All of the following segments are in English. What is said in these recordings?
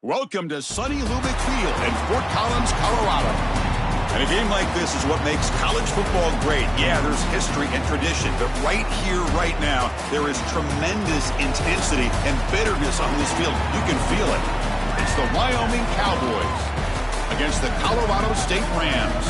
Welcome to sunny Lubick Field in Fort Collins, Colorado. And a game like this is what makes college football great. Yeah, there's history and tradition, but right here, right now, there is tremendous intensity and bitterness on this field. You can feel it. It's the Wyoming Cowboys against the Colorado State Rams.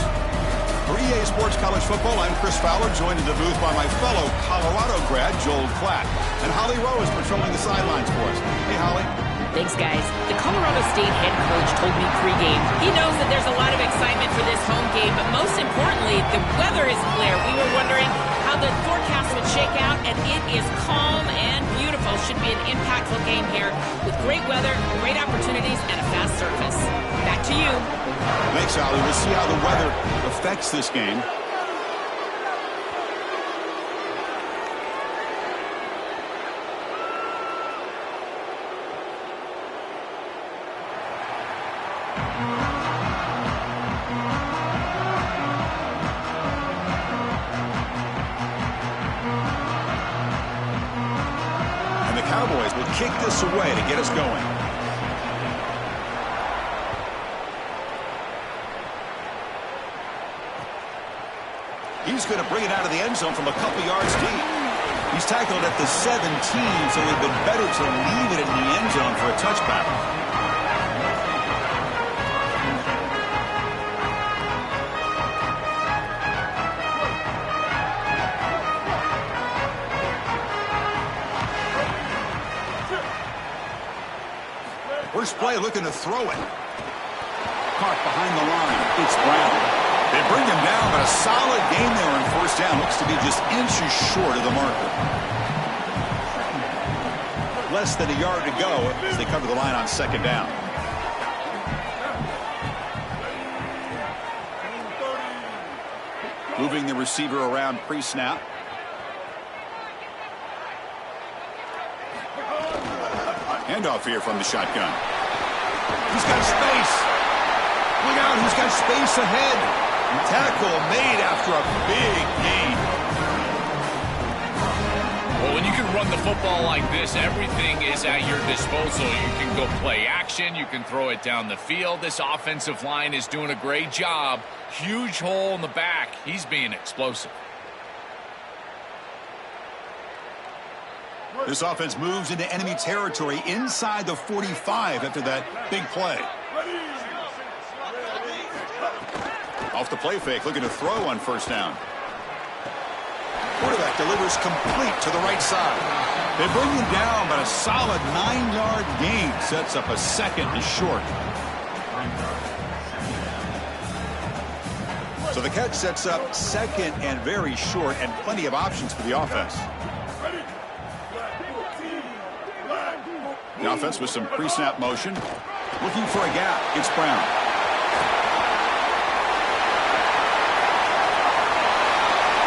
For EA Sports College Football, I'm Chris Fowler, joined in the booth by my fellow Colorado grad, Joel Klatt. And Holly Rowe is patrolling the sidelines for us. Hey, Holly. Thanks, guys. The Colorado State head coach told me pregame he knows that there's a lot of excitement for this home game, but most importantly, the weather is clear. We were wondering how the forecast would shake out, and it is calm and beautiful. Should be an impactful game here with great weather, great opportunities, and a fast surface. Back to you. Thanks, Holly. We'll see how the weather affects this game. And the Cowboys will kick this away to get us going. He's going to bring it out of the end zone from a couple yards deep. He's tackled at the 17, so it would have been better to leave it in the end zone for a touchback. First play looking to throw it. Caught behind the line. It's Brown. They bring him down, but a solid game there on first down. Looks to be just inches short of the marker. Less than a yard to go as they cover the line on second down. Moving the receiver around pre-snap. Handoff here from the shotgun. He's got space. Look out, he's got space ahead. Tackle made after a big gain. Well, when you can run the football like this, everything is at your disposal. You can go play action. You can throw it down the field. This offensive line is doing a great job. Huge hole in the back. He's being explosive. This offense moves into enemy territory inside the 45 after that big play. Off the play fake, looking to throw on first down. Quarterback delivers complete to the right side. They bring him down, but a solid 9-yard gain sets up a second and short. So the catch sets up second and very short, and plenty of options for the offense. The offense with some pre-snap motion. Looking for a gap. It's Brown.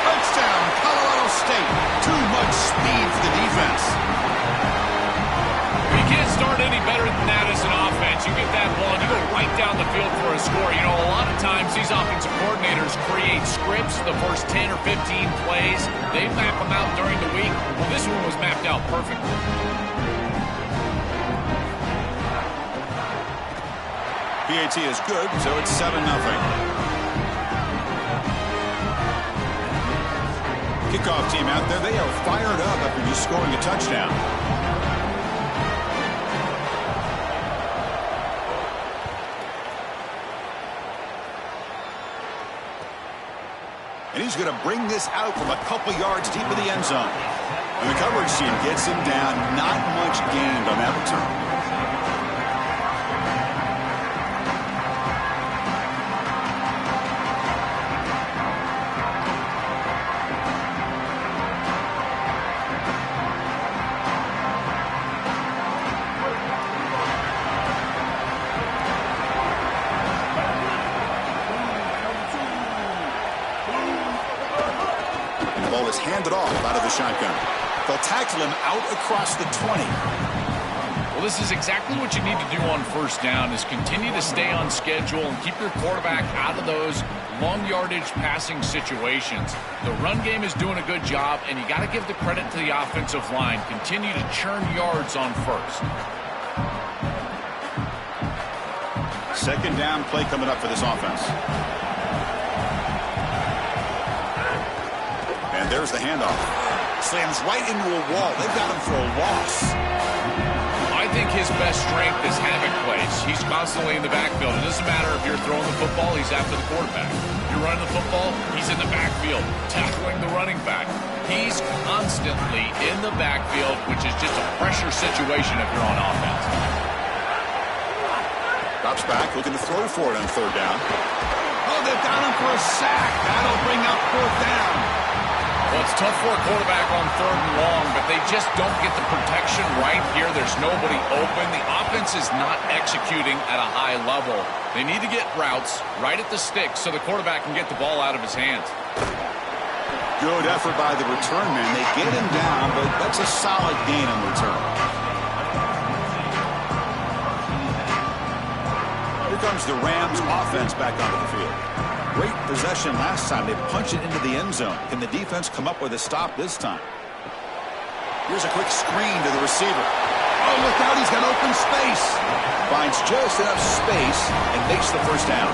Touchdown, Colorado State. Too much speed for the defense. You can't start any better than that as an offense. You get that ball and you go right down the field for a score. You know, a lot of times these offensive coordinators create scripts the first 10 or 15 plays. They map them out during the week. Well, this one was mapped out perfectly. PAT is good, so it's 7-0. Kickoff team out there, they are fired up after just scoring a touchdown. And he's going to bring this out from a couple yards deep in the end zone. And the coverage team gets him down. Not much gained on that return. Handed off out of the shotgun. They'll tackle him out across the 20. Well, this is exactly what you need to do on first down is continue to stay on schedule and keep your quarterback out of those long yardage passing situations. The run game is doing a good job, and you got to give the credit to the offensive line. Continue to churn yards on first. Second down play coming up for this offense. And there's the handoff. Slams right into a wall. They've got him for a loss. I think his best strength is havoc plays. He's constantly in the backfield. It doesn't matter if you're throwing the football, he's after the quarterback. You're running the football, he's in the backfield, tackling the running back. He's constantly in the backfield, which is just a pressure situation if you're on offense. Drops back, looking to throw for it on third down. Oh, they've got him for a sack. That'll bring up fourth down. Well, it's tough for a quarterback on third and long, but they just don't get the protection right here. There's nobody open. The offense is not executing at a high level. They need to get routes right at the stick so the quarterback can get the ball out of his hands. Good effort by the return man. They get him down, but that's a solid gain on return. Here comes the Rams offense back onto the field. Great possession last time. They punch it into the end zone. Can the defense come up with a stop this time? Here's a quick screen to the receiver. Oh, look out. He's got open space. Finds just enough space and makes the first down.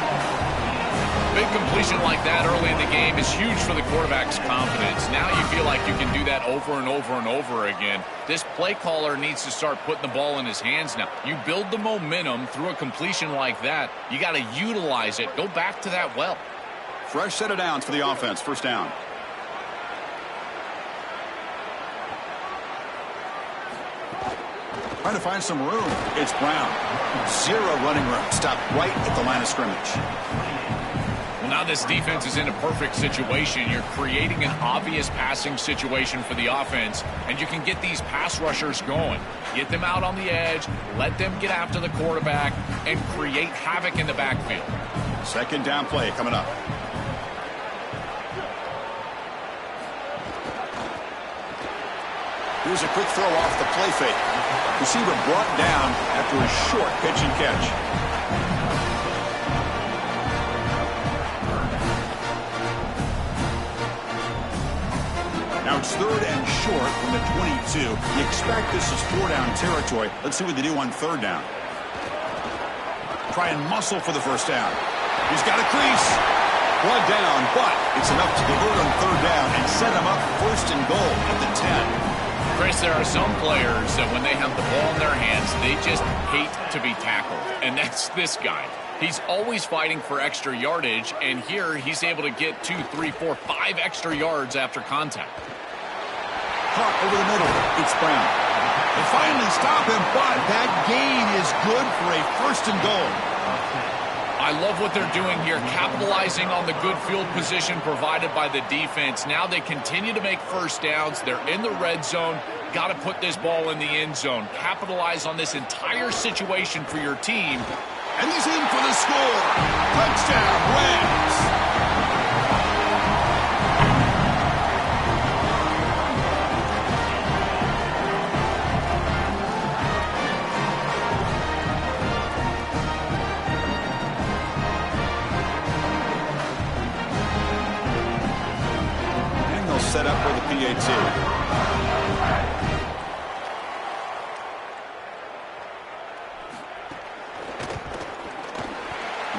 Big completion like that early in the game is huge for the quarterback's confidence. Now you feel like you can do that over and over and over again. This play caller needs to start putting the ball in his hands now. You build the momentum through a completion like that. You got to utilize it. Go back to that well. Fresh set of downs for the offense. First down. Trying to find some room. It's Brown. Zero running room. Stopped right at the line of scrimmage. Well, now this defense is in a perfect situation. You're creating an obvious passing situation for the offense, and you can get these pass rushers going. Get them out on the edge, let them get after the quarterback, and create havoc in the backfield. Second down play coming up. Here's a quick throw off the play fake. Receiver brought down after a short pitch and catch. Now it's third and short from the 22. You expect this is four-down territory. Let's see what they do on third down. Try and muscle for the first down. He's got a crease. One down, but it's enough to convert on third down and set him up first and goal at the 10. Chris, there are some players that when they have the ball in their hands, they just hate to be tackled. And that's this guy. He's always fighting for extra yardage, and here he's able to get 2, 3, 4, 5 extra yards after contact. Caught over the middle. It's Brown. They finally stop him, but that gain is good for a first and goal. I love what they're doing here, capitalizing on the good field position provided by the defense. Now they continue to make first downs. They're in the red zone. Got to put this ball in the end zone. Capitalize on this entire situation for your team. And he's in for the score. Touchdown, Rams. Set up for the PAT.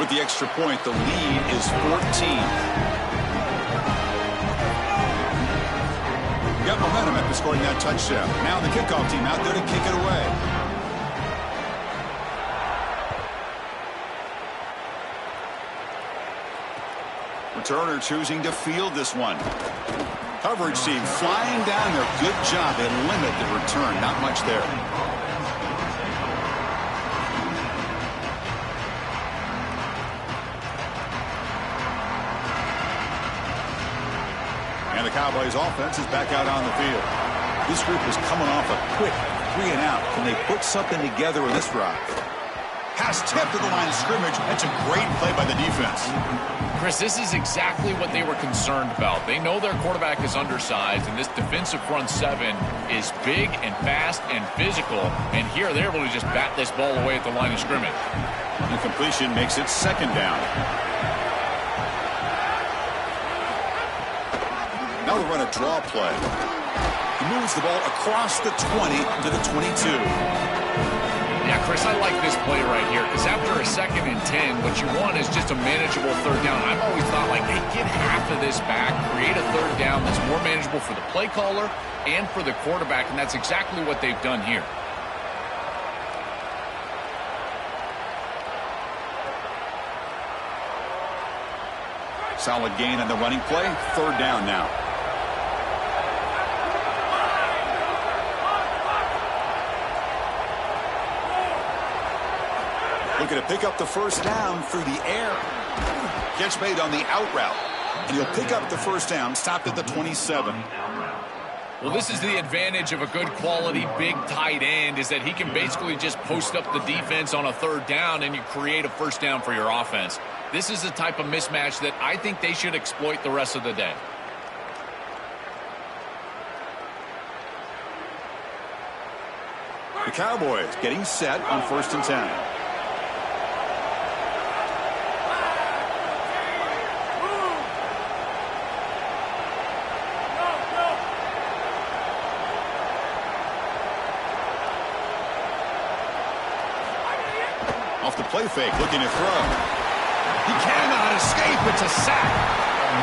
With the extra point, the lead is 14. Got momentum after scoring that touchdown. Now the kickoff team out there to kick it away. Returner choosing to field this one. Coverage team flying down there. Good job. They limit the return. Not much there. And the Cowboys offense is back out on the field. This group is coming off a quick 3 and out. Can they put something together with this drive? Pass tipped to the line of scrimmage. That's a great play by the defense. Chris, this is exactly what they were concerned about. They know their quarterback is undersized, and this defensive front seven is big and fast and physical. And here they're able to just bat this ball away at the line of scrimmage. The completion makes it second down. Now they run a draw play. He moves the ball across the 20 to the 22. Yeah, Chris, I like this play right here because after a 2nd and 10, what you want is just a manageable 3rd down. I've always thought, like, hey, get half of this back, create a 3rd down that's more manageable for the play caller and for the quarterback, and that's exactly what they've done here. Solid gain on the running play. 3rd down now. Looking to pick up the 1st down through the air. Catch made on the out route. And he'll pick up the 1st down, stopped at the 27. Well, this is the advantage of a good quality big tight end, is that he can basically just post up the defense on a 3rd down and you create a 1st down for your offense. This is the type of mismatch that I think they should exploit the rest of the day. The Cowboys getting set on 1st and 10. Off the play fake, looking to throw. He cannot escape. It's a sack.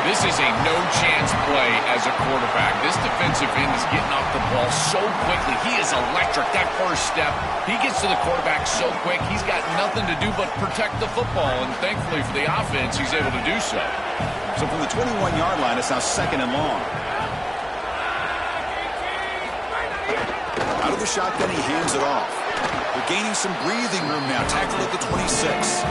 This is a no-chance play as a quarterback. This defensive end is getting off the ball so quickly. He is electric. That first step, he gets to the quarterback so quick, he's got nothing to do but protect the football. And thankfully for the offense, he's able to do so. So from the 21-yard line, it's now 2nd and long. Out of the shotgun, he hands it off. They're gaining some breathing room now. Tackled at the 26.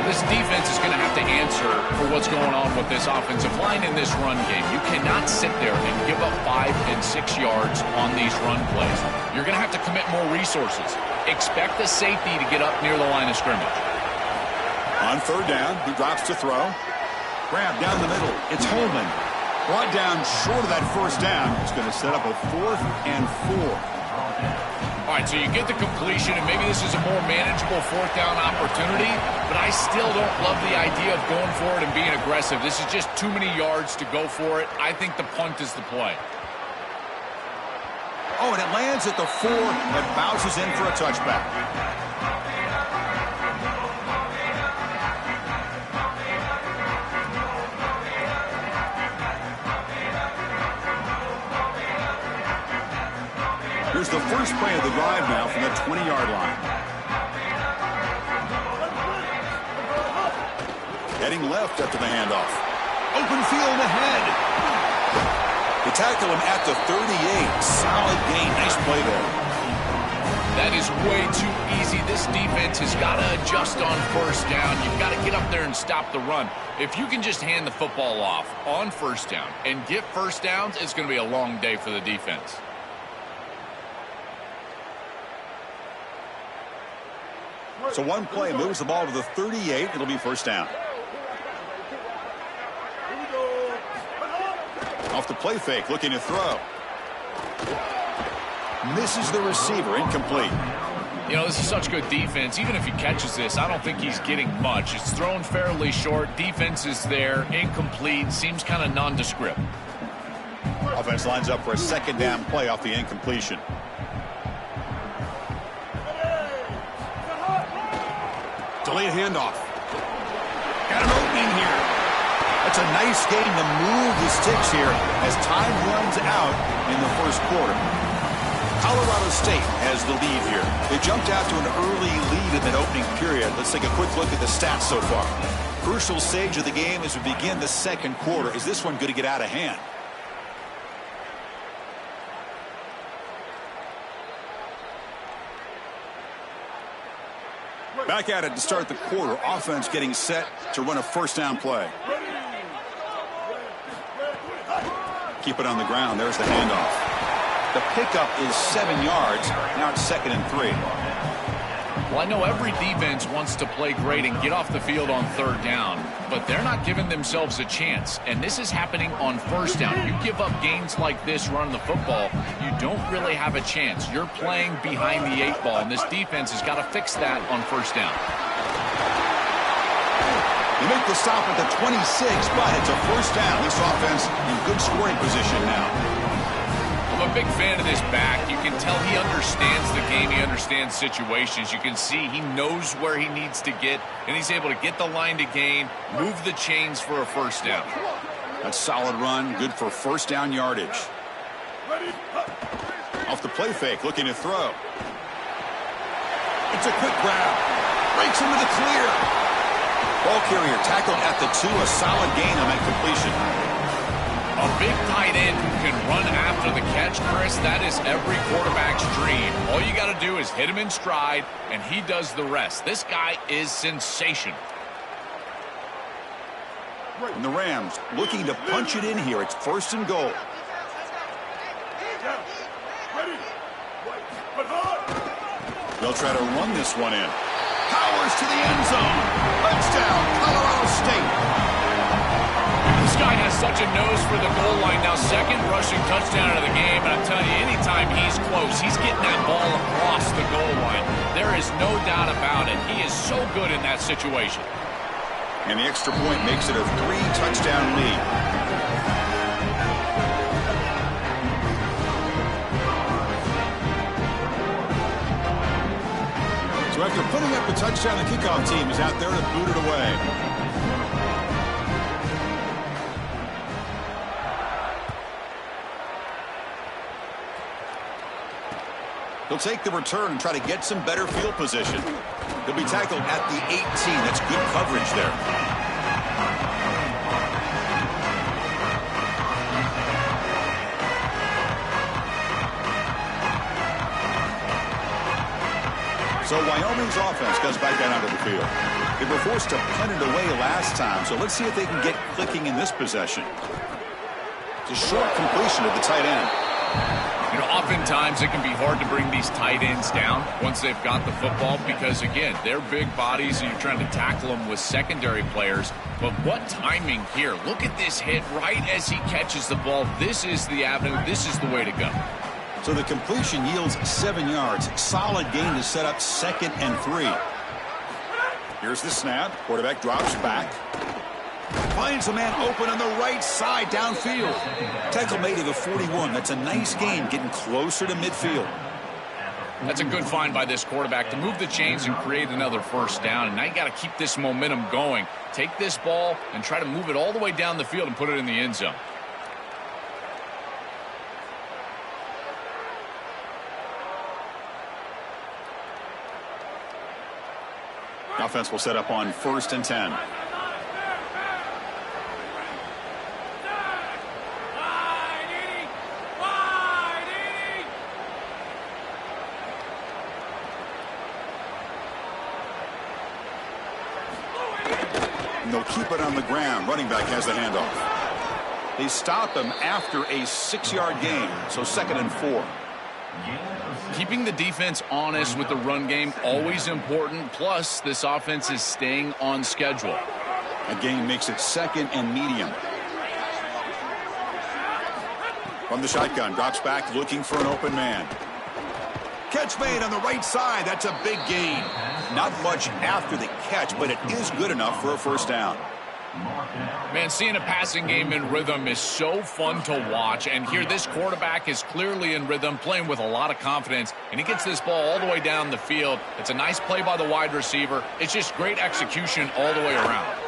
This defense is going to have to answer for what's going on with this offensive line in this run game. You cannot sit there and give up 5 and 6 yards on these run plays. You're going to have to commit more resources. Expect the safety to get up near the line of scrimmage. On 3rd down, he drops to throw. Grab down the middle. It's Holman. Brought down short of that 1st down. It's going to set up a 4th and 4. All right, so you get the completion, and maybe this is a more manageable 4th down opportunity, but I still don't love the idea of going for it and being aggressive. This is just too many yards to go for it. I think the punt is the play. Oh, and it lands at the 4 and bounces in for a touchback. Here's the first play of the drive now from the 20-yard line. Heading left after the handoff. Open field ahead. They tackle him at the 38. Solid gain. Nice play there. That is way too easy. This defense has got to adjust on 1st down. You've got to get up there and stop the run. If you can just hand the football off on 1st down and get 1st downs, it's going to be a long day for the defense. So one play moves the ball to the 38. It'll be 1st down. Off the play fake, looking to throw. Misses the receiver, incomplete. You know, this is such good defense. Even if he catches this, I don't think he's getting much. It's thrown fairly short. Defense is there, incomplete, seems kind of nondescript. Offense lines up for a 2nd down play off the incompletion. Delayed handoff. Got an opening here. That's a nice gain to move the sticks here as time runs out in the 1st quarter. Colorado State has the lead here. They jumped out to an early lead in that opening period. Let's take a quick look at the stats so far. Crucial stage of the game as we begin the 2nd quarter. Is this one going to get out of hand? Back at it to start the quarter. Offense getting set to run a 1st down play. Keep it on the ground. There's the handoff. The pickup is 7 yards. Now it's 2nd and 3. Well, I know every defense wants to play great and get off the field on 3rd down, but they're not giving themselves a chance. And this is happening on 1st down. You give up gains like this running the football, you don't really have a chance. You're playing behind the 8 ball, and this defense has got to fix that on 1st down. They make the stop at the 26, but it's a 1st down. This offense in good scoring position now. Look, I'm a big fan of this back. You can tell he understands the game. He understands situations. You can see he knows where he needs to get, and he's able to get the line to gain, move the chains for a first down. A solid run, good for first down yardage. Off the play fake, looking to throw. It's a quick grab. Breaks into the clear. Ball carrier tackled at the 2. A solid gain on that completion. A big tight end who can run after the catch, Chris, that is every quarterback's dream. All you got to do is hit him in stride, and he does the rest. This guy is sensational. And the Rams looking to punch it in here. It's 1st and goal. They'll try to run this one in. Powers to the end zone. Touchdown, Colorado State. This guy has such a nose for the goal line. Now, 2nd rushing touchdown of the game, and I'm telling you, anytime he's close, he's getting that ball across the goal line. There is no doubt about it. He is so good in that situation. And the extra point makes it a 3-touchdown lead. So after putting up a touchdown, the kickoff team is out there to boot it away. He'll take the return and try to get some better field position. He'll be tackled at the 18. That's good coverage there. So Wyoming's offense goes back out onto the field. They were forced to punt it away last time, so let's see if they can get clicking in this possession. It's a short completion of the tight end. You know, oftentimes it can be hard to bring these tight ends down once they've got the football because, again, they're big bodies and you're trying to tackle them with secondary players. But what timing here. Look at this hit right as he catches the ball. This is the avenue. This is the way to go. So the completion yields 7 yards. Solid gain to set up 2nd and 3. Here's the snap. Quarterback drops back. Finds a man open on the right side downfield. Tackle made at the 41. That's a nice gain, getting closer to midfield. That's a good find by this quarterback to move the chains and create another first down. And now you got to keep this momentum going. Take this ball and try to move it all the way down the field and put it in the end zone. Offense will set up on 1st and 10. And they'll keep it on the ground. Running back has the handoff. They stop him after a 6-yard gain, so 2nd and 4. Keeping the defense honest with the run game, always important. Plus, this offense is staying on schedule. A gain makes it 2nd and medium. From the shotgun, drops back, looking for an open man. Catch made on the right side. That's a big gain. Not much after the catch, but it is good enough for a first down. Man, seeing a passing game in rhythm is so fun to watch. And here, this quarterback is clearly in rhythm, playing with a lot of confidence. And he gets this ball all the way down the field. It's a nice play by the wide receiver. It's just great execution all the way around.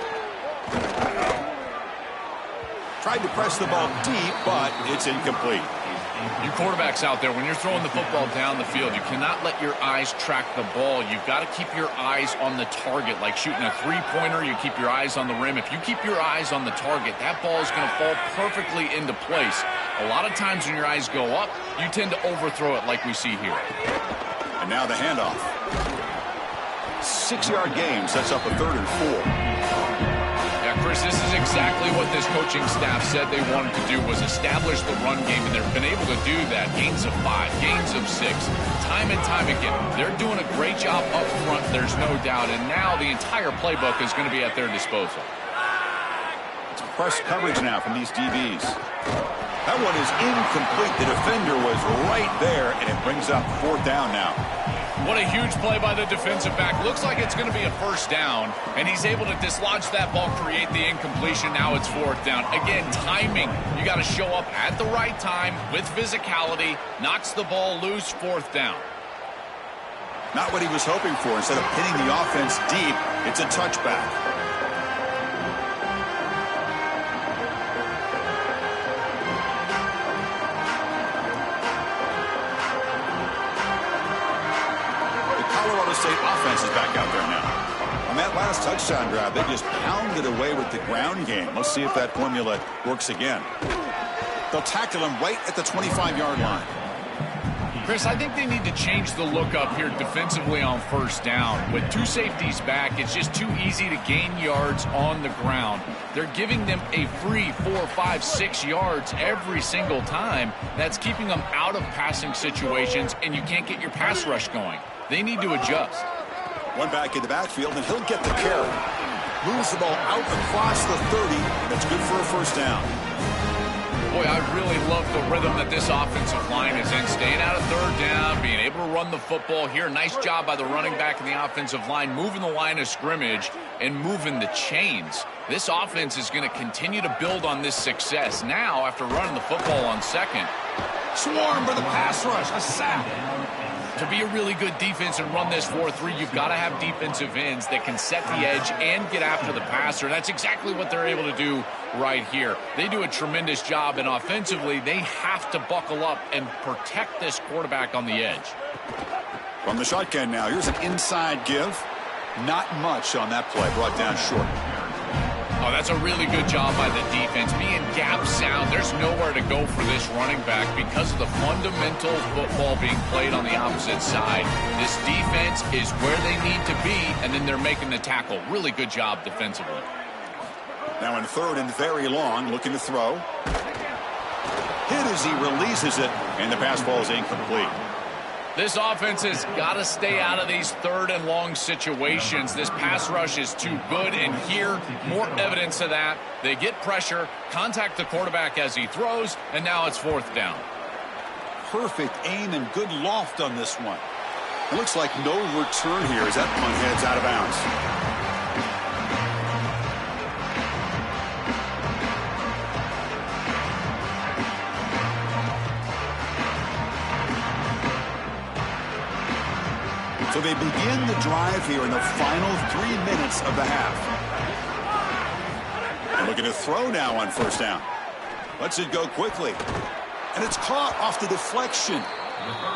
Tried to press the ball deep, but it's incomplete. You quarterbacks out there, when you're throwing the football down the field, you cannot let your eyes track the ball. You've got to keep your eyes on the target. Like shooting a three-pointer, you keep your eyes on the rim. If you keep your eyes on the target, that ball is going to fall perfectly into place. A lot of times when your eyes go up, you tend to overthrow it like we see here. And now the handoff. 6-yard gain sets up a 3rd and 4. Chris, this is exactly what this coaching staff said they wanted to do, was establish the run game, and they've been able to do that. Gains of 5, gains of 6, time and time again. They're doing a great job up front, there's no doubt, and now the entire playbook is going to be at their disposal. It's press coverage now from these DBs. That one is incomplete. The defender was right there, and it brings up 4th down now. What a huge play by the defensive back. Looks like it's going to be a first down, and he's able to dislodge that ball, create the incompletion. Now it's fourth down. Again, timing. You got to show up at the right time with physicality. Knocks the ball loose, fourth down. Not what he was hoping for. Instead of pinning the offense deep, it's a touchback. State offense is back out there now. On that last touchdown drive, they just pounded away with the ground game. Let's see if that formula works again. They'll tackle him right at the 25-yard line. Chris, I think they need to change the look up here defensively on first down. With two safeties back, it's just too easy to gain yards on the ground. They're giving them a free 4, 5, 6 yards every single time. That's keeping them out of passing situations, and you can't get your pass rush going. They need to adjust. One back in the backfield, and he'll get the carry. Moves the ball out across the 30. That's good for a first down. Boy, I really love the rhythm that this offensive line is in. Staying out of third down, being able to run the football here. Nice job by the running back and the offensive line, moving the line of scrimmage and moving the chains. This offense is going to continue to build on this success. Now, after running the football on second. Swarm for the pass rush. A sack. To be a really good defense and run this 4-3, you've got to have defensive ends that can set the edge and get after the passer. That's exactly what they're able to do right here. They do a tremendous job, and offensively, they have to buckle up and protect this quarterback on the edge. From the shotgun now, here's an inside give. Not much on that play, brought down short. Oh, that's a really good job by the defense. Being gap sound, there's nowhere to go for this running back because of the fundamental football being played on the opposite side. This defense is where they need to be, and then they're making the tackle. Really good job defensively. Now in third and very long, looking to throw. Hit as he releases it, and the pass ball is incomplete. This offense has got to stay out of these third and long situations. This pass rush is too good, and here, more evidence of that. They get pressure, contact the quarterback as he throws, and now it's fourth down. Perfect aim and good loft on this one. It looks like no return here as that punt heads out of bounds. So they begin the drive here in the final 3 minutes of the half. And looking to throw now on first down. Lets it go quickly. And it's caught off the deflection.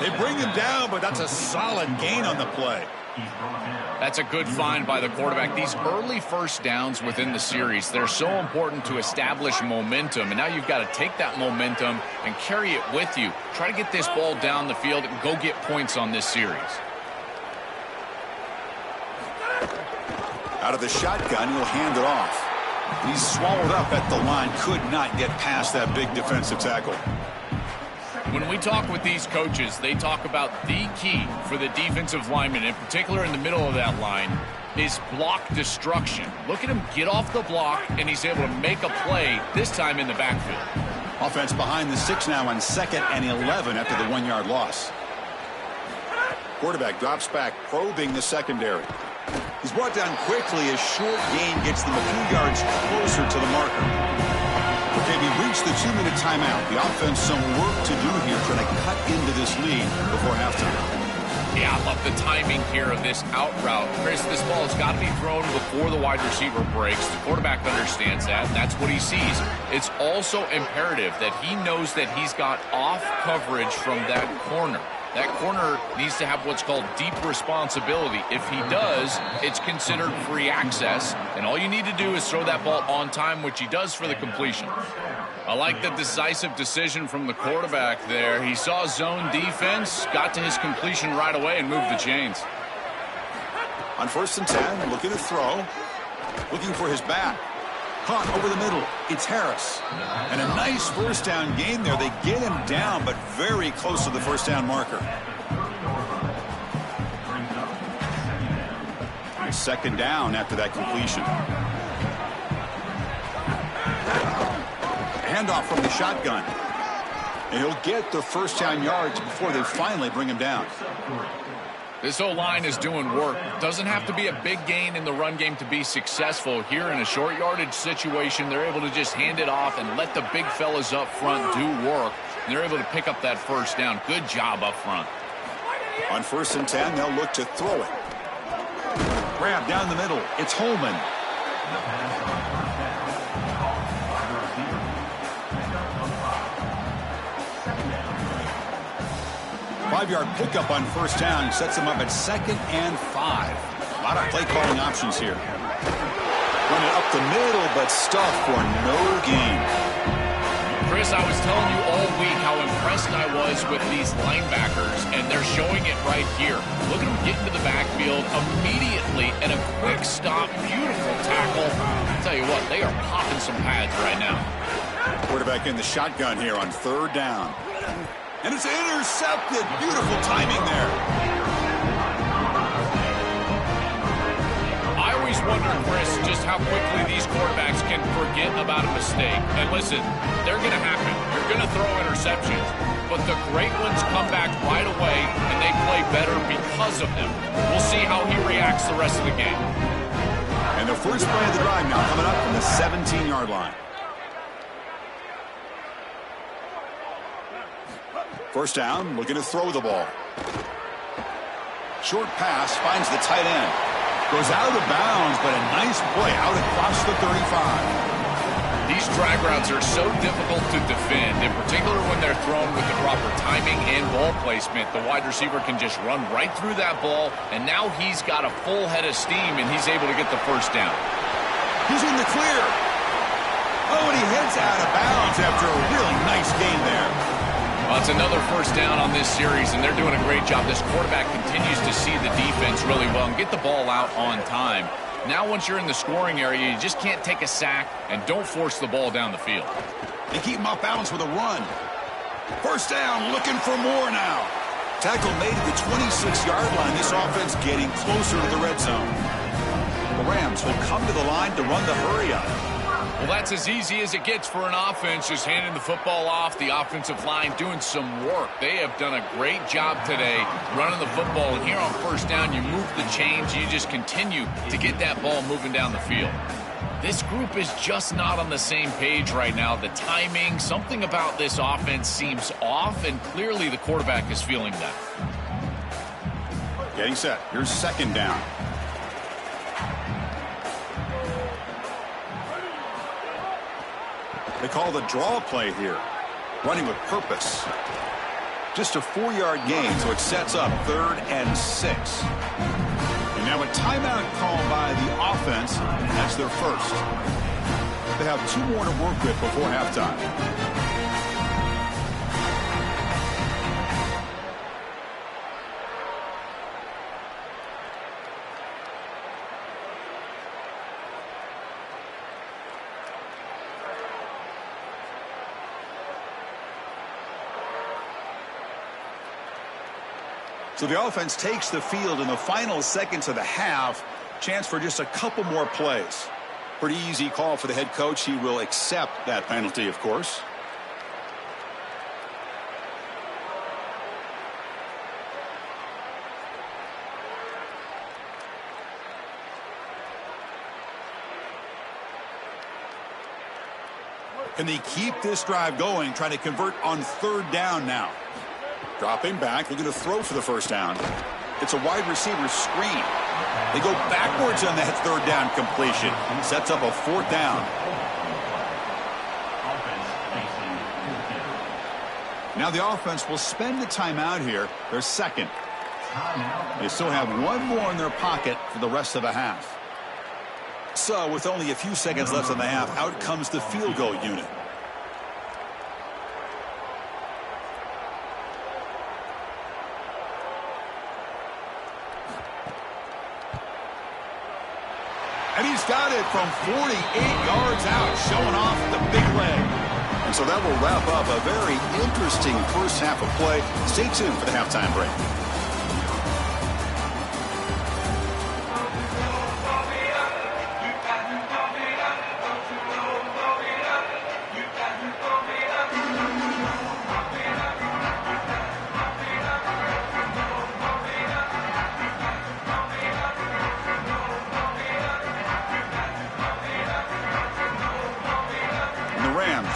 They bring him down, but that's a solid gain on the play. That's a good find by the quarterback. These early first downs within the series, they're so important to establish momentum. And now you've got to take that momentum and carry it with you. Try to get this ball down the field and go get points on this series. Out of the shotgun, he'll hand it off. He's swallowed up at the line. Could not get past that big defensive tackle. When we talk with these coaches, they talk about the key for the defensive lineman, in particular in the middle of that line, is block destruction. Look at him get off the block, and he's able to make a play, this time in the backfield. Offense behind the 6 now on 2nd and 11 after the 1-yard loss. Quarterback drops back, probing the secondary. He's brought down quickly as short gain gets them a few yards closer to the marker. Okay, we reached the 2-minute timeout. The offense some work to do here trying to cut into this lead before halftime. Yeah, I love the timing here of this out route. Chris, this ball has got to be thrown before the wide receiver breaks. The quarterback understands that, and that's what he sees. It's also imperative that he knows that he's got off coverage from that corner. That corner needs to have what's called deep responsibility. If he does, it's considered free access, and all you need to do is throw that ball on time, which he does for the completion. I like the decisive decision from the quarterback there. He saw zone defense, got to his completion right away, and moved the chains. On 1st and 10, looking to throw, looking for his back. Caught over the middle. It's Harris. And a nice first down gain there. They get him down, but very close to the first down marker. 2nd down after that completion. Handoff from the shotgun. And he'll get the first down yards before they finally bring him down. This O-line is doing work. Doesn't have to be a big gain in the run game to be successful. Here in a short yardage situation, they're able to just hand it off and let the big fellas up front do work. And they're able to pick up that first down. Good job up front. On 1st and 10, they'll look to throw it. Grab down the middle. It's Holman. 5-yard pickup on 1st down sets them up at 2nd and 5. A lot of play calling options here. Run it up the middle, but stuffed for no gain. Chris, I was telling you all week how impressed I was with these linebackers, and they're showing it right here. Look at them get into the backfield immediately, and a quick stop, beautiful tackle. I'll tell you what, they are popping some pads right now. Quarterback in the shotgun here on 3rd down. And it's intercepted. Beautiful timing there. I always wonder, Chris, just how quickly these quarterbacks can forget about a mistake. And listen, they're going to happen. You're going to throw interceptions. But the great ones come back right away, and they play better because of them. We'll see how he reacts the rest of the game. And the first play of the drive now coming up from the 17-yard line. 1st down, looking to throw the ball. Short pass, finds the tight end. Goes out of bounds, but a nice play out across the 35. These drag routes are so difficult to defend, in particular when they're thrown with the proper timing and ball placement. The wide receiver can just run right through that ball, and now he's got a full head of steam, and he's able to get the 1st down. He's in the clear. Oh, and he heads out of bounds after a really nice gain there. Well, it's another 1st down on this series, and they're doing a great job. This quarterback continues to see the defense really well and get the ball out on time. Now, once you're in the scoring area, you just can't take a sack and don't force the ball down the field. They keep him off balance with a run. 1st down, looking for more now. Tackle made at the 26-yard line. This offense getting closer to the red zone. The Rams will come to the line to run the hurry-up. Well, that's as easy as it gets for an offense, just handing the football off. The offensive line doing some work. They have done a great job today running the football. And here on 1st down, you move the chains. You just continue to get that ball moving down the field. This group is just not on the same page right now. The timing, something about this offense seems off, and clearly the quarterback is feeling that. Getting set. Here's 2nd down. They call the draw play here. Running with purpose. Just a 4-yard gain, so it sets up 3rd and 6. And now a timeout called by the offense. That's their first. They have 2 more to work with before halftime. So the offense takes the field in the final seconds of the half. Chance for just a couple more plays. Pretty easy call for the head coach. He will accept that penalty, of course. Can they keep this drive going, trying to convert on 3rd down now? Dropping back, looking to throw for the 1st down. It's a wide receiver screen. They go backwards on that 3rd down completion. Sets up a 4th down. Now the offense will spend the timeout here. They're 2nd. They still have 1 more in their pocket for the rest of the half. So with only a few seconds left in the half, out comes the field goal unit. And he's got it from 48 yards out, showing off the big leg. And so that will wrap up a very interesting first half of play. Stay tuned for the halftime break.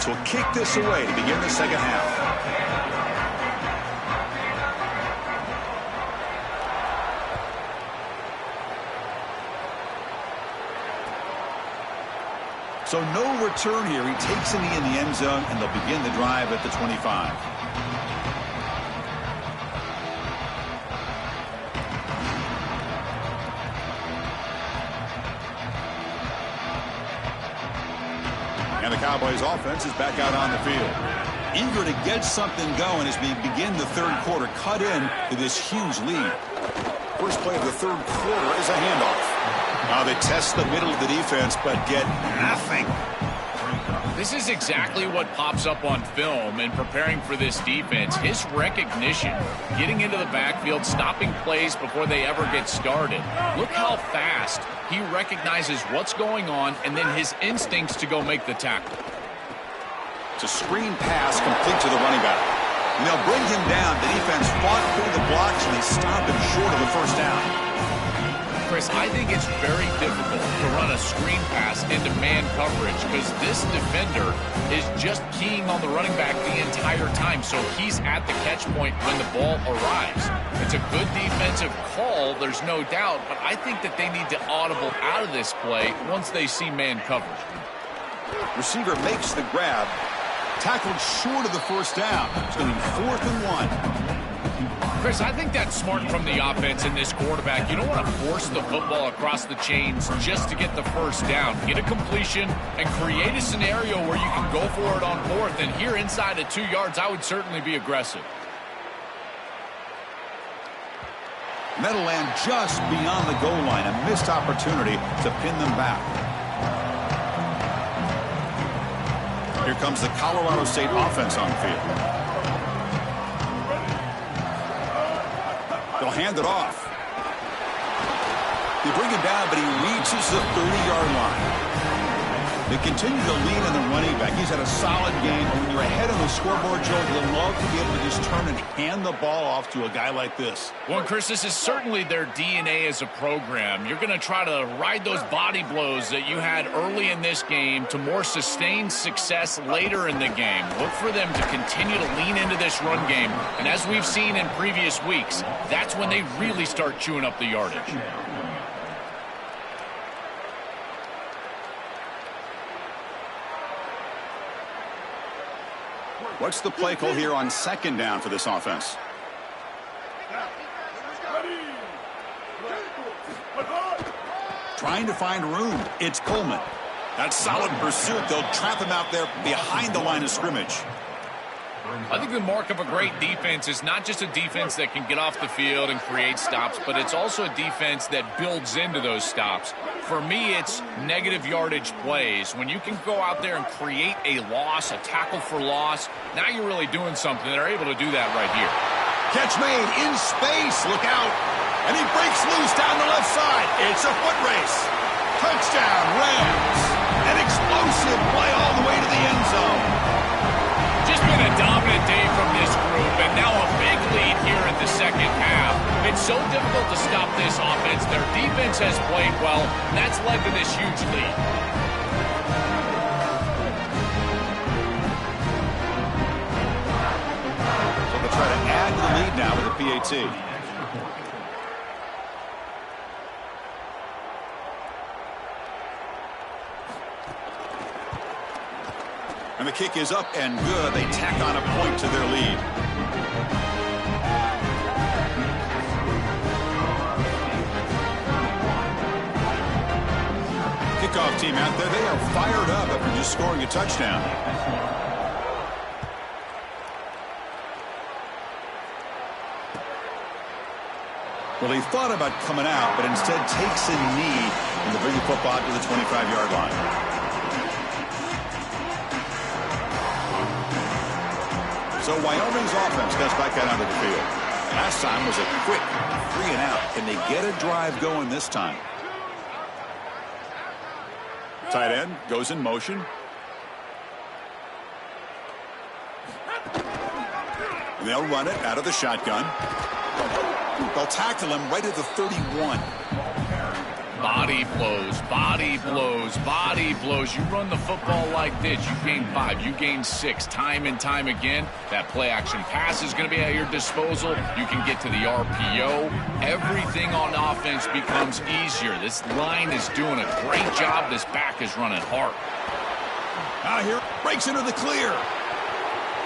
offense will kick this away to begin the second half. So no return here. He takes a knee in the end zone, and they'll begin the drive at the 25. And the Cowboys offense is back out on the field. Eager to get something going as we begin the third quarter. Cut in to this huge lead. First play of the third quarter is a handoff. Now they test the middle of the defense, but get nothing. This is exactly what pops up on film in preparing for this defense. His recognition, getting into the backfield, stopping plays before they ever get started. Look how fast he recognizes what's going on and then his instincts to go make the tackle. It's a screen pass complete to the running back. And they'll bring him down. The defense fought through the blocks, and they stop him short of the first down. Chris, I think it's very difficult to run a screen pass into man coverage because this defender is just keying on the running back the entire time, so he's at the catch point when the ball arrives. It's a good defensive call, there's no doubt, but I think that they need to audible out of this play once they see man coverage. Receiver makes the grab, tackled short of the first down. It's going to be 4th and 1. Chris, I think that's smart from the offense in this quarterback. You don't want to force the football across the chains just to get the first down. Get a completion and create a scenario where you can go for it on 4th. And here inside at 2 yards, I would certainly be aggressive. And that'll land just beyond the goal line. A missed opportunity to pin them back. Here comes the Colorado State offense on the field. They'll hand it off. They bring him down, but he reaches the 30-yard line. They continue to lean on the running back. He's had a solid game. And when you're ahead on the scoreboard, Joe, you'll love to be able to just turn and hand the ball off to a guy like this. Well, Chris, this is certainly their DNA as a program. You're going to try to ride those body blows that you had early in this game to more sustained success later in the game. Look for them to continue to lean into this run game. And as we've seen in previous weeks, that's when they really start chewing up the yardage. What's the play call here on second down for this offense? Trying to find room. It's Coleman. That's solid pursuit. They'll trap him out there behind the line of scrimmage. I think the mark of a great defense is not just a defense that can get off the field and create stops, but it's also a defense that builds into those stops. For me, it's negative yardage plays. When you can go out there and create a loss, a tackle for loss, now you're really doing something. They're able to do that right here. Catch made in space. Look out. And he breaks loose down the left side. It's a foot race. Touchdown, Rams. An explosive play all the way to the end zone. Just been a dominant day from this group, and now a big lead here in the second half. It's so difficult to stop this offense. Their defense has played well, and that's led to this huge lead. So they'll try to add to the lead now with a PAT. And the kick is up and good. They tack on a point to their lead. Kickoff team out there. They are fired up after just scoring a touchdown. Well, he thought about coming out, but instead takes a knee and they bring the football to the 25-yard line. So Wyoming's offense gets back out onto the field. Last time was a quick 3 and out. Can they get a drive going this time? Tight end goes in motion. And they'll run it out of the shotgun. They'll tackle him right at the 31. Body blows, body blows, body blows. You run the football like this, you gain 5, you gain 6, time and time again. That play action pass is going to be at your disposal. You can get to the RPO. Everything on offense becomes easier. This line is doing a great job. This back is running hard. Now here, breaks into the clear.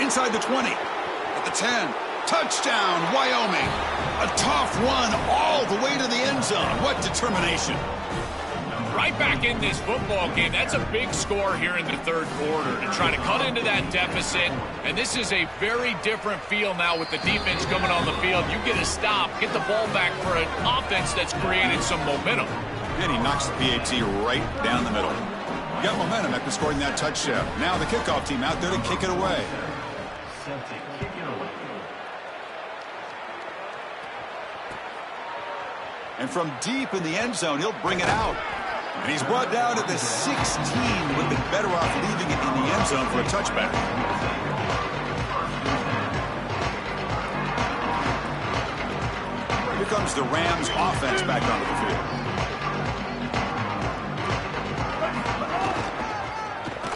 Inside the 20, at the 10. Touchdown, Wyoming. A tough one all the way to the end zone. What determination. Right back in this football game. That's a big score here in the third quarter to try to cut into that deficit. And this is a very different feel now with the defense coming on the field. You get a stop, get the ball back for an offense that's created some momentum. And he knocks the PAT right down the middle. Got momentum after scoring that touchdown. Now the kickoff team out there to kick it away. And from deep in the end zone, he'll bring it out. And he's brought down at the 16. Would have been better off leaving it in the end zone for a touchback. Here comes the Rams offense back onto the field.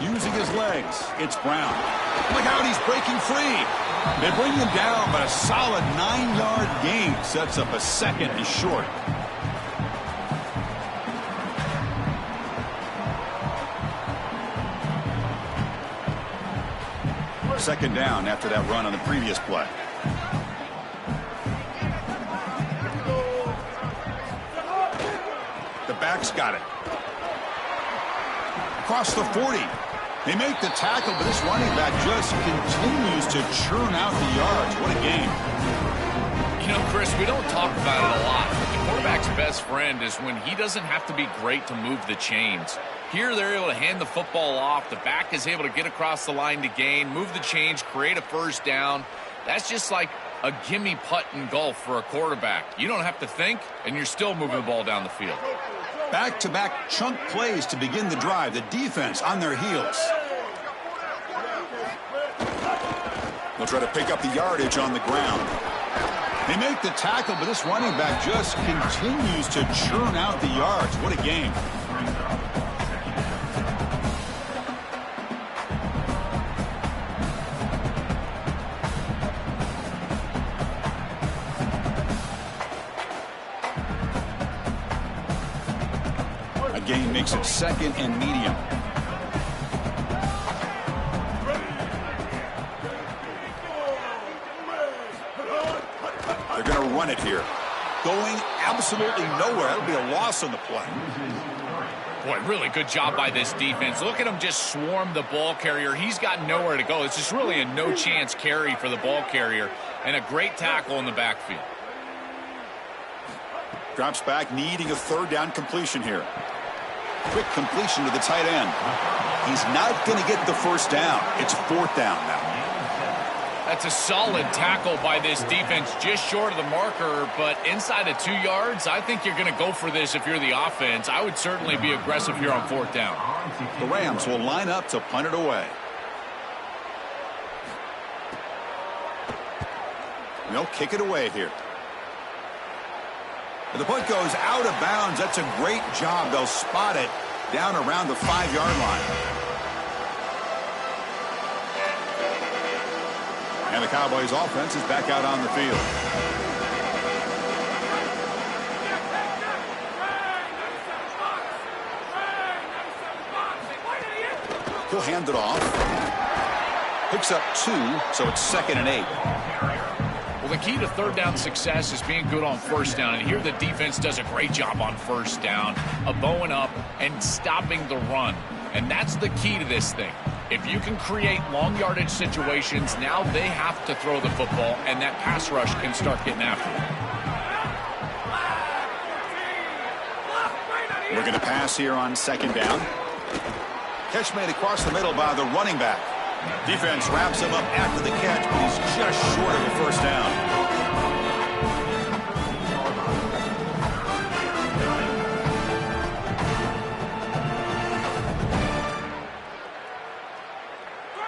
Using his legs, it's Brown. Look out, he's breaking free. They bring him down, but a solid 9-yard gain sets up a second and short. Second down after that run on the previous play. The back's got it. Across the 40. They make the tackle, but this running back just continues to churn out the yards. What a game. You know, Chris, we don't talk about it a lot, but the quarterback's best friend is when he doesn't have to be great to move the chains. Here, they're able to hand the football off. The back is able to get across the line to gain, move the chains, create a first down. That's just like a gimme putt in golf for a quarterback. You don't have to think, and you're still moving the ball down the field. Back-to-back chunk plays to begin the drive. The defense on their heels. They'll try to pick up the yardage on the ground. They make the tackle, but this running back just continues to churn out the yards. What a game. Gain makes it second and medium. They're going to run it here. Going absolutely nowhere. That'll be a loss on the play. Boy, really good job by this defense. Look at him just swarm the ball carrier. He's got nowhere to go. It's just really a no-chance carry for the ball carrier, and a great tackle in the backfield. Drops back, needing a third down completion here. Quick completion to the tight end. He's not going to get the first down. It's fourth down now. That's a solid tackle by this defense, just short of the marker, but inside of 2 yards, I think you're going to go for this if you're the offense. I would certainly be aggressive here on fourth down. The Rams will line up to punt it away. And they'll kick it away here. The punt goes out of bounds. That's a great job. They'll spot it down around the 5-yard line. And the Cowboys offense is back out on the field. He'll hand it off. Picks up 2, so it's second and 8. Well, the key to third down success is being good on first down. And here the defense does a great job on first down of bowing up and stopping the run. And that's the key to this thing. If you can create long yardage situations, now they have to throw the football, and that pass rush can start getting after it. We're going to pass here on second down. Catch made across the middle by the running back. Defense wraps him up after the catch, but he's just short of the first down.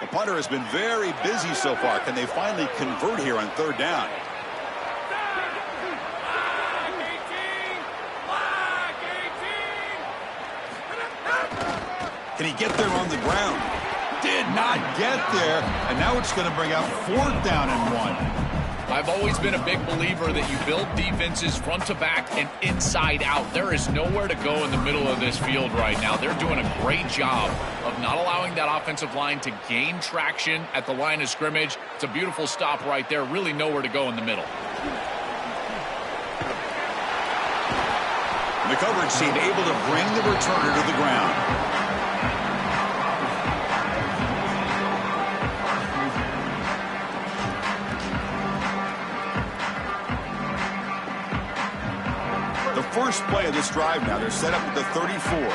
The punter has been very busy so far. Can they finally convert here on third down? Can he get there on the ground? Did not get there, and now it's going to bring out 4th down and 1. I've always been a big believer that you build defenses front to back and inside out. There is nowhere to go in the middle of this field right now. They're doing a great job of not allowing that offensive line to gain traction at the line of scrimmage. It's a beautiful stop right there. Really nowhere to go in the middle. The coverage team able to bring the returner to the ground. First play of this drive now. They're set up at the 34.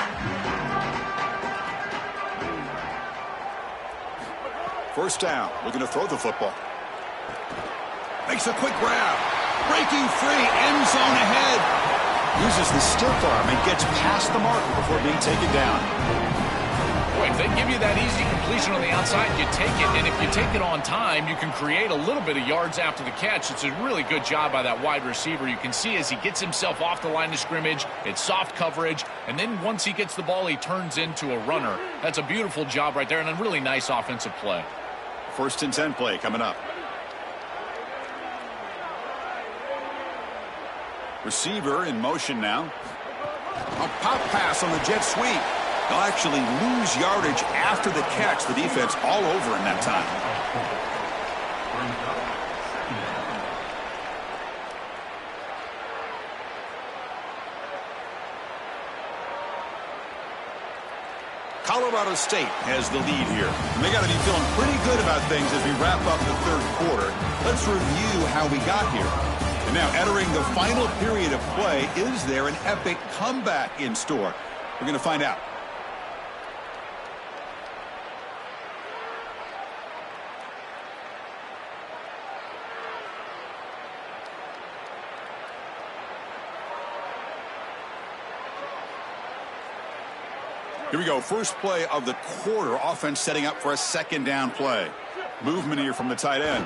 First down. Looking to throw the football. Makes a quick grab. Breaking free. End zone ahead. Uses the stiff arm and gets past the marker before being taken down. Boy, if they give you that easy completion on the outside, you take it. And if you take it on time, you can create a little bit of yards after the catch. It's a really good job by that wide receiver. You can see as he gets himself off the line of scrimmage, it's soft coverage. And then once he gets the ball, he turns into a runner. That's a beautiful job right there and a really nice offensive play. 1st and 10 play coming up. Receiver in motion now. A pop pass on the jet sweep. They'll actually lose yardage after the catch. The defense all over in that time. Colorado State has the lead here. And they got to be feeling pretty good about things as we wrap up the 3rd quarter. Let's review how we got here. And now entering the final period of play, is there an epic comeback in store? We're going to find out. Here we go. First play of the quarter. Offense setting up for a 2nd down play. Movement here from the tight end.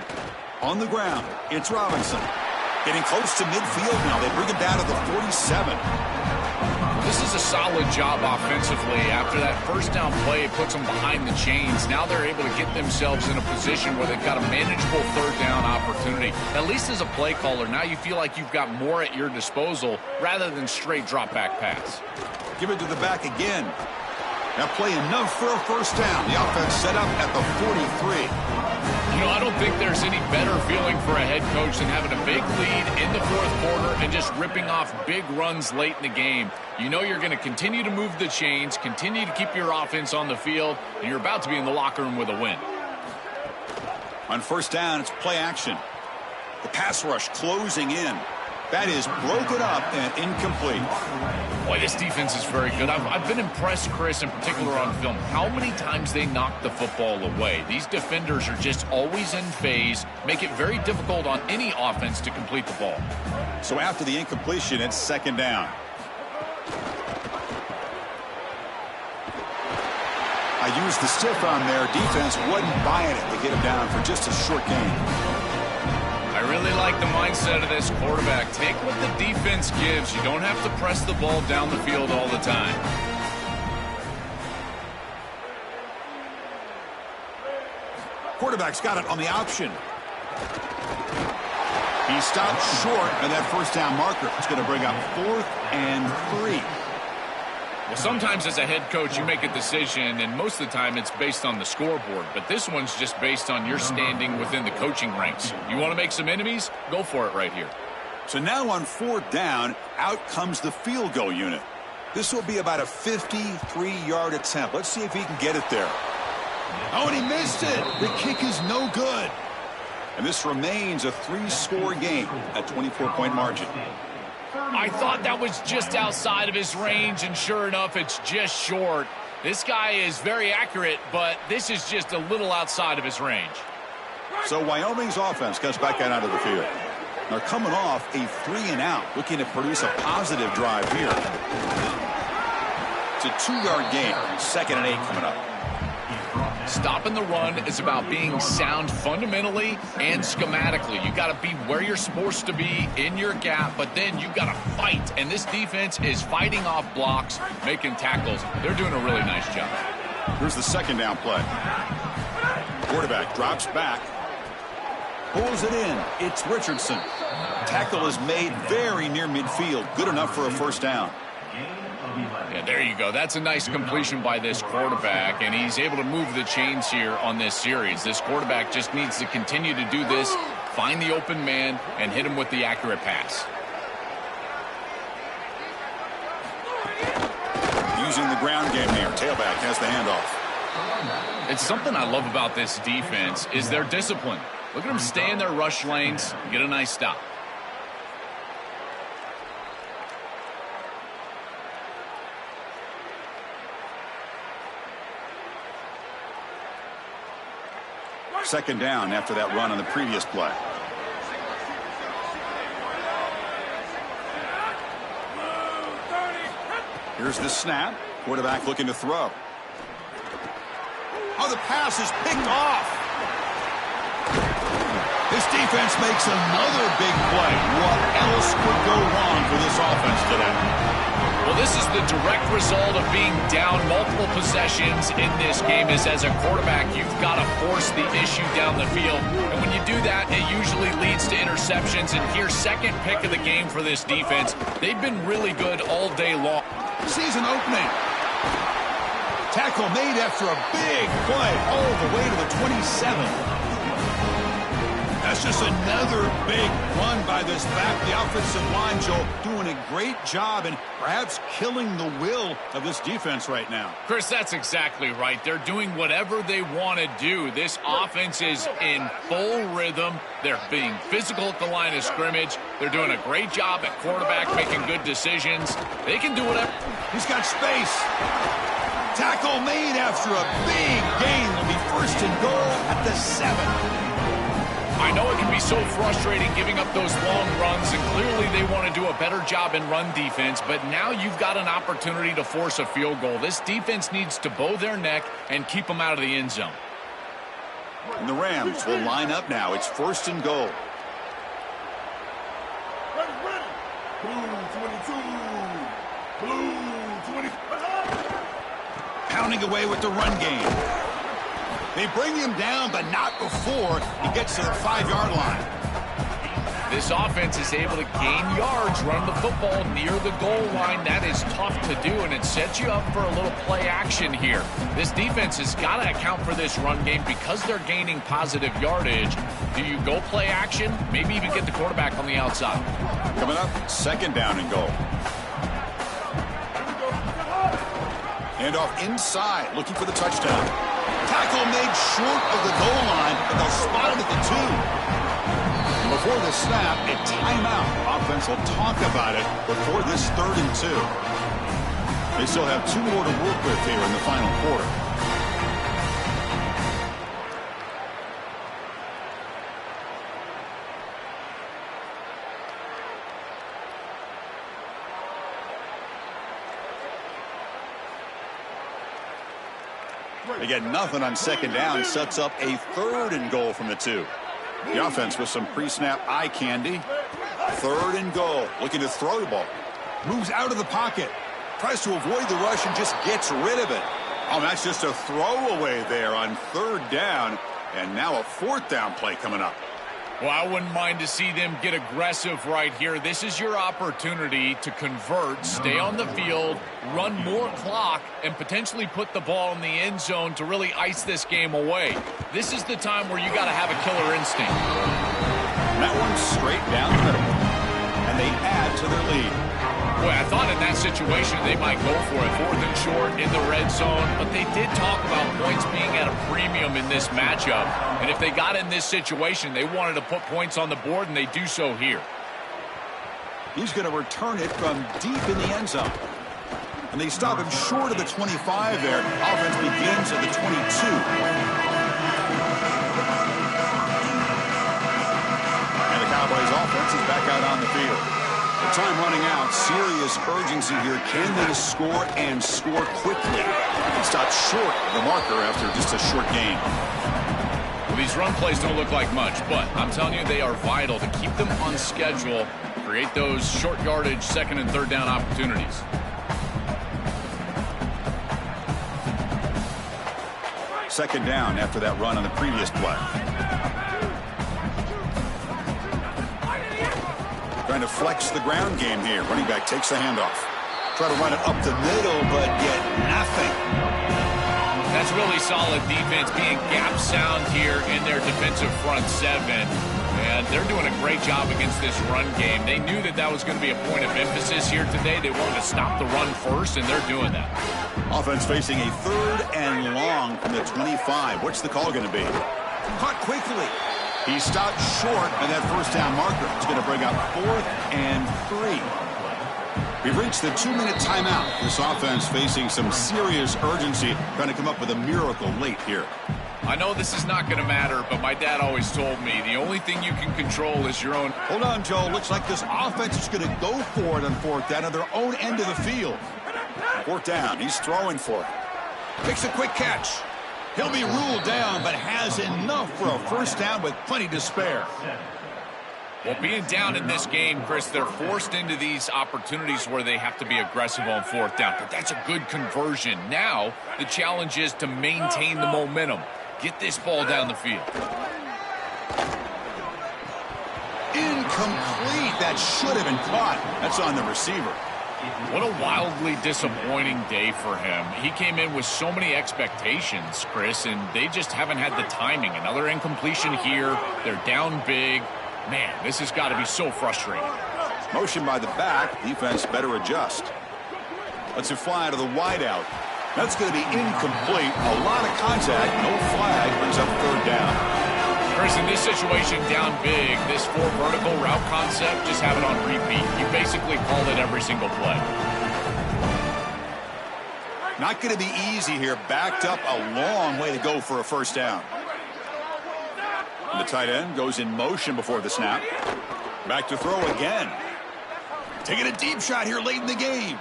On the ground, it's Robinson. Getting close to midfield now. They bring him down to the 47. This is a solid job offensively. After that first down play, it puts them behind the chains. Now they're able to get themselves in a position where they've got a manageable 3rd down opportunity. At least as a play caller, now you feel like you've got more at your disposal rather than straight drop back pass. Give it to the back again. Now play enough for a 1st down. The offense set up at the 43. You know, I don't think there's any better feeling for a head coach than having a big lead in the 4th quarter and just ripping off big runs late in the game. You know you're going to continue to move the chains, continue to keep your offense on the field, and you're about to be in the locker room with a win. On 1st down, it's play action. The pass rush closing in. That is broken up and incomplete. Boy, this defense is very good. I've been impressed, Chris, in particular on film, how many times they knock the football away. These defenders are just always in phase, make it very difficult on any offense to complete the ball. So after the incompletion, it's 2nd down. I used the stiff arm there. Defense wasn't buying it. They get him down for just a short gain. I really like the mindset of this quarterback. Take what the defense gives. You don't have to press the ball down the field all the time. Quarterback's got it on the option. He stopped short of that 1st down marker. It's going to bring up 4th and 3. Well, sometimes as a head coach, you make a decision, and most of the time it's based on the scoreboard. But this one's just based on your standing within the coaching ranks. You want to make some enemies? Go for it right here. So now on 4th down, out comes the field goal unit. This will be about a 53-yard attempt. Let's see if he can get it there. Oh, and he missed it. The kick is no good. And this remains a 3-score game at 24-point margin. I thought that was just outside of his range, and sure enough, it's just short. This guy is very accurate, but this is just a little outside of his range. So Wyoming's offense comes back out onto the field. They're coming off a 3-and-out, looking to produce a positive drive here. It's a 2-yard gain. 2nd and 8 coming up. Stopping the run is about being sound fundamentally and schematically. You got to be where you're supposed to be in your gap, but then you got to fight. And this defense is fighting off blocks, making tackles. They're doing a really nice job. Here's the second down play. Quarterback drops back. Pulls it in. It's Richardson. Tackle is made very near midfield. Good enough for a first down. Yeah, there you go. That's a nice completion by this quarterback, and he's able to move the chains here on this series. This quarterback just needs to continue to do this, find the open man, and hit him with the accurate pass. Using the ground game here. Tailback has the handoff. It's something I love about this defense is their discipline. Look at them stay in their rush lanes, get a nice stop. Second down after that run on the previous play. Here's the snap. Quarterback looking to throw. Oh, the pass is picked off. This defense makes another big play. What else could go wrong for this offense today? Well, this is the direct result of being down multiple possessions in this game. Is as a quarterback, you've got to force the issue down the field. And when you do that, it usually leads to interceptions. And here's second pick of the game for this defense. They've been really good all day long. Season opening. Tackle made after a big play all the way to the 27. That's just another big run by this back. The offensive line, Joe, doing a great job and perhaps killing the will of this defense right now. Chris, that's exactly right. They're doing whatever they want to do. This offense is in full rhythm. They're being physical at the line of scrimmage. They're doing a great job at quarterback, making good decisions. They can do whatever. He's got space. Tackle made after a big gain. Will be first and goal at the 7. I know it can be so frustrating giving up those long runs, and clearly they want to do a better job in run defense, but now you've got an opportunity to force a field goal. This defense needs to bow their neck and keep them out of the end zone. And the Rams will line up now. It's first and goal. Pounding away with the run game. They bring him down, but not before he gets to the 5-yard line. This offense is able to gain yards, run the football near the goal line. That is tough to do, and it sets you up for a little play action here. This defense has got to account for this run game because they're gaining positive yardage. Do you go play action? Maybe even get the quarterback on the outside. Coming up, second down and goal. Handoff inside, looking for the touchdown. Tackle made short of the goal line, but they'll spot it at the 2. Before the snap, a timeout. Offense will talk about it before this 3rd and 2. They still have 2 more to work with here in the final quarter. They get nothing on second down, sets up a 3rd and goal from the 2. The offense with some pre-snap eye candy. 3rd and goal, looking to throw the ball. Moves out of the pocket, tries to avoid the rush and just gets rid of it. Oh, that's just a throwaway there on 3rd down. And now a 4th down play coming up. Well, I wouldn't mind to see them get aggressive right here. This is your opportunity to convert, stay on the field, run more clock, and potentially put the ball in the end zone to really ice this game away. This is the time where you got to have a killer instinct. And that one's straight down the middle. And they add to their lead. Boy, I thought in that situation they might go for it. 4th and short in the red zone. But they did talk about points being at a premium in this matchup. And if they got in this situation, they wanted to put points on the board, and they do so here. He's going to return it from deep in the end zone. And they stop him short of the 25 there. Offense begins at the 22. And the Cowboys offense is back out on the field. Time running out. Serious urgency here. Can they score and score quickly? They stop short of the marker after just a short game. Well, these run plays don't look like much, but I'm telling you, they are vital to keep them on schedule, create those short yardage 2nd and 3rd down opportunities. Second down after that run on the previous play. Trying to flex the ground game here. Running back takes the handoff. Try to run it up the middle, but get nothing. That's really solid defense, being gap sound here in their defensive front seven. And they're doing a great job against this run game. They knew that that was going to be a point of emphasis here today. They wanted to stop the run first, and they're doing that. Offense facing a 3rd and long from the 25. What's the call going to be? Caught quickly. He stopped short on that first down marker. It's going to bring up 4th and 3. We've reached the 2-minute timeout. This offense facing some serious urgency, trying to come up with a miracle late here. I know this is not going to matter, but my dad always told me the only thing you can control is your own. Hold on, Joe. Looks like this offense is going to go for it on 4th down on their own end of the field. 4th down. He's throwing for it. Makes a quick catch. He'll be ruled down, but has enough for a first down with plenty to spare. Well, being down in this game, Chris, they're forced into these opportunities where they have to be aggressive on 4th down. But that's a good conversion. Now, the challenge is to maintain the momentum. Get this ball down the field. Incomplete. That should have been caught. That's on the receiver. What a wildly disappointing day for him. He came in with so many expectations, Chris, and they just haven't had the timing. Another incompletion here. They're down big. Man, this has got to be so frustrating. Motion by the back. Defense better adjust. Lets it fly to the wideout. That's going to be incomplete. A lot of contact. No flag. Brings up 3rd down. Chris, in this situation, down big, this 4 vertical route concept, just have it on repeat. You basically call it every single play. Not going to be easy here. Backed up a long way to go for a first down. And the tight end goes in motion before the snap. Back to throw again. Taking a deep shot here late in the game.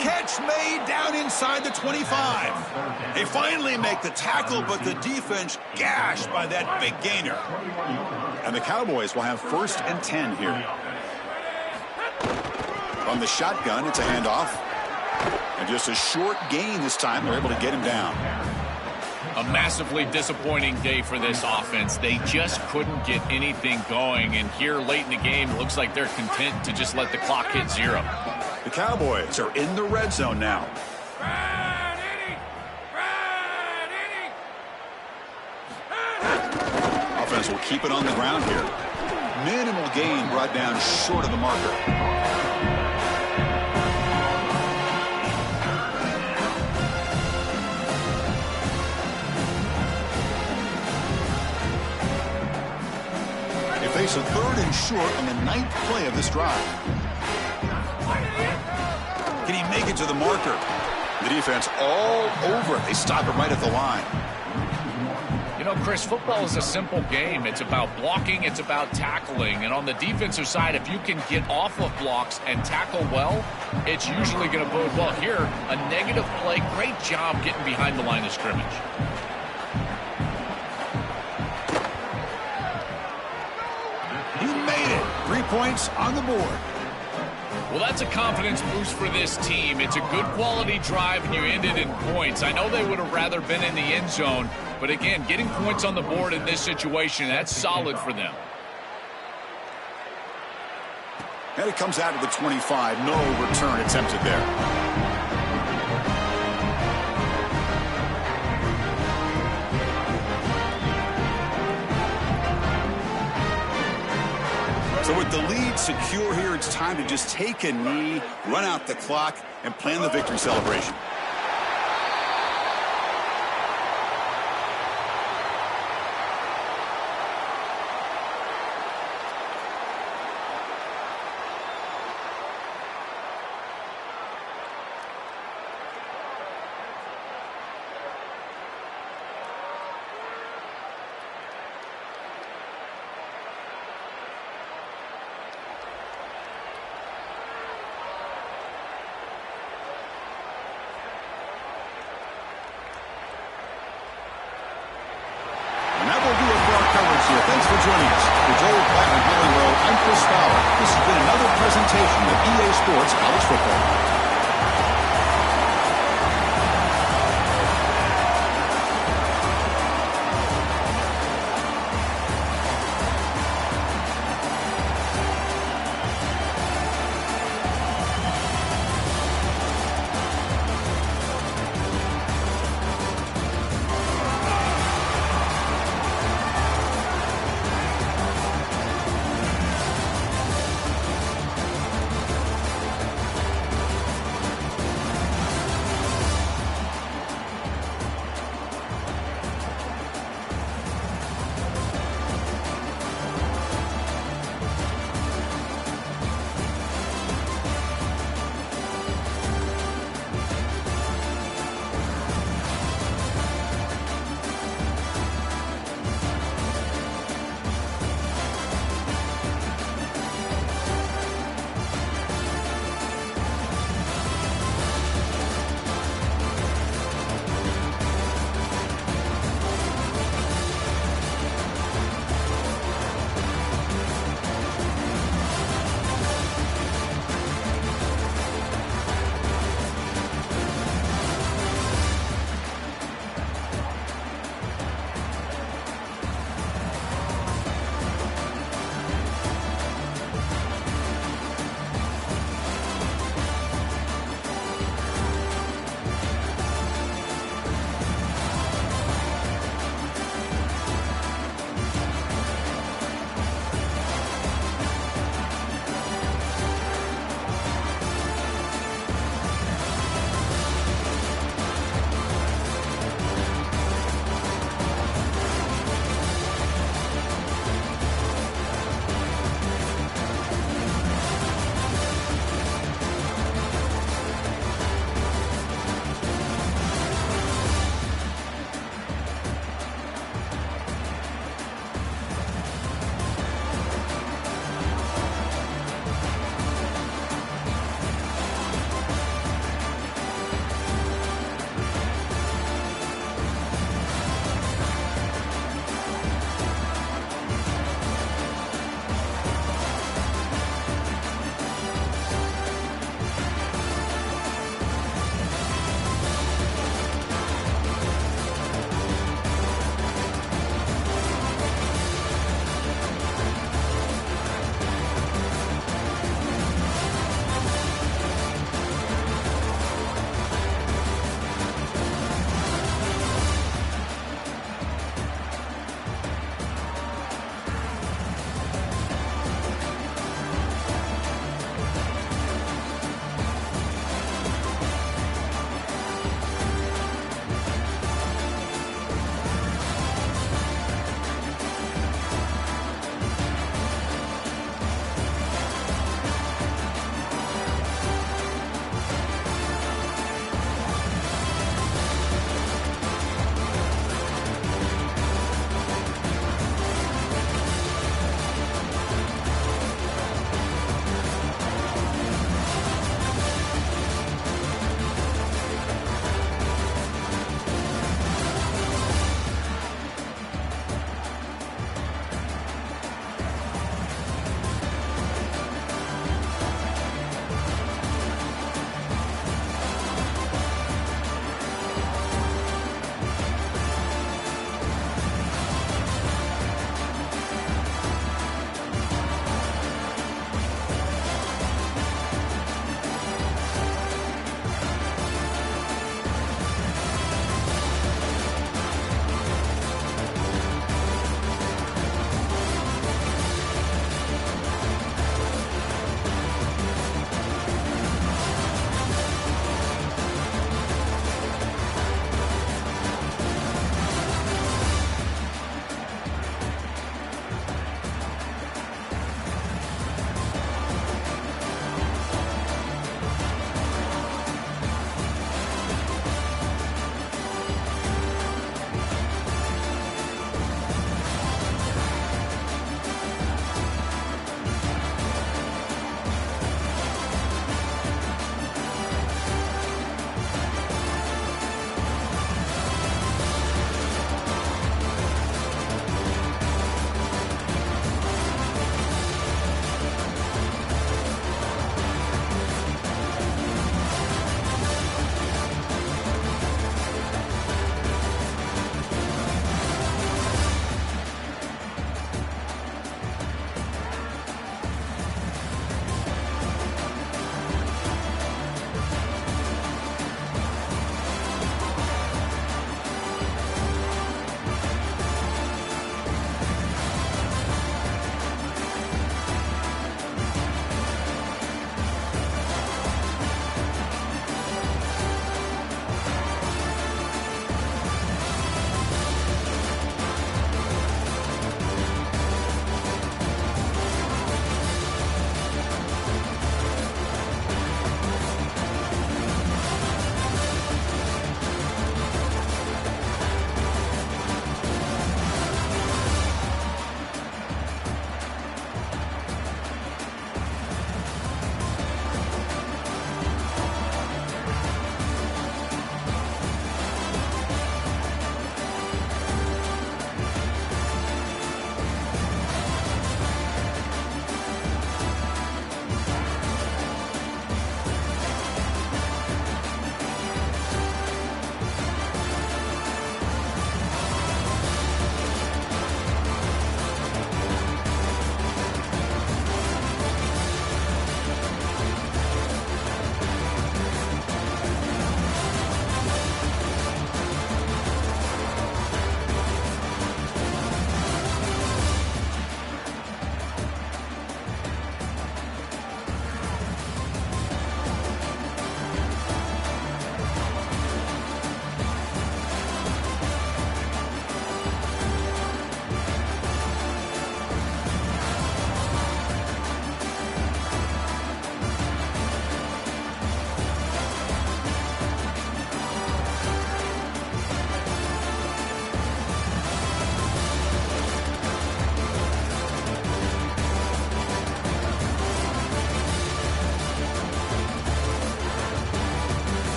Catch made down inside the 25. They finally make the tackle, but the defense gashed by that big gainer. And the Cowboys will have 1st and 10 here. From the shotgun, it's a handoff. And just a short gain this time. They're able to get him down. A massively disappointing day for this offense. They just couldn't get anything going. And here late in the game, it looks like they're content to just let the clock hit 0. The Cowboys are in the red zone now. Offense will keep it on the ground here. Minimal gain brought down short of the marker. Face a 3rd and short on the 9th play of this drive. Can he make it to the marker? The defense all over it. They stop it right at the line. You know, Chris, football is a simple game. It's about blocking. It's about tackling. And on the defensive side, if you can get off of blocks and tackle well, it's usually going to bode well. Here, a negative play. Great job getting behind the line of scrimmage. He made it. 3 points on the board. Well, that's a confidence boost for this team. It's a good quality drive, and you end it in points. I know they would have rather been in the end zone, but again, getting points on the board in this situation, that's solid for them. And it comes out to the 25. No return attempted there. So with the lead secure here, it's time to just take a knee, run out the clock, and plan the victory celebration. Thanks for joining us. For Joel Platt and Holly Rowe, I'm Chris Fowler. This has been another presentation of EA Sports College Football.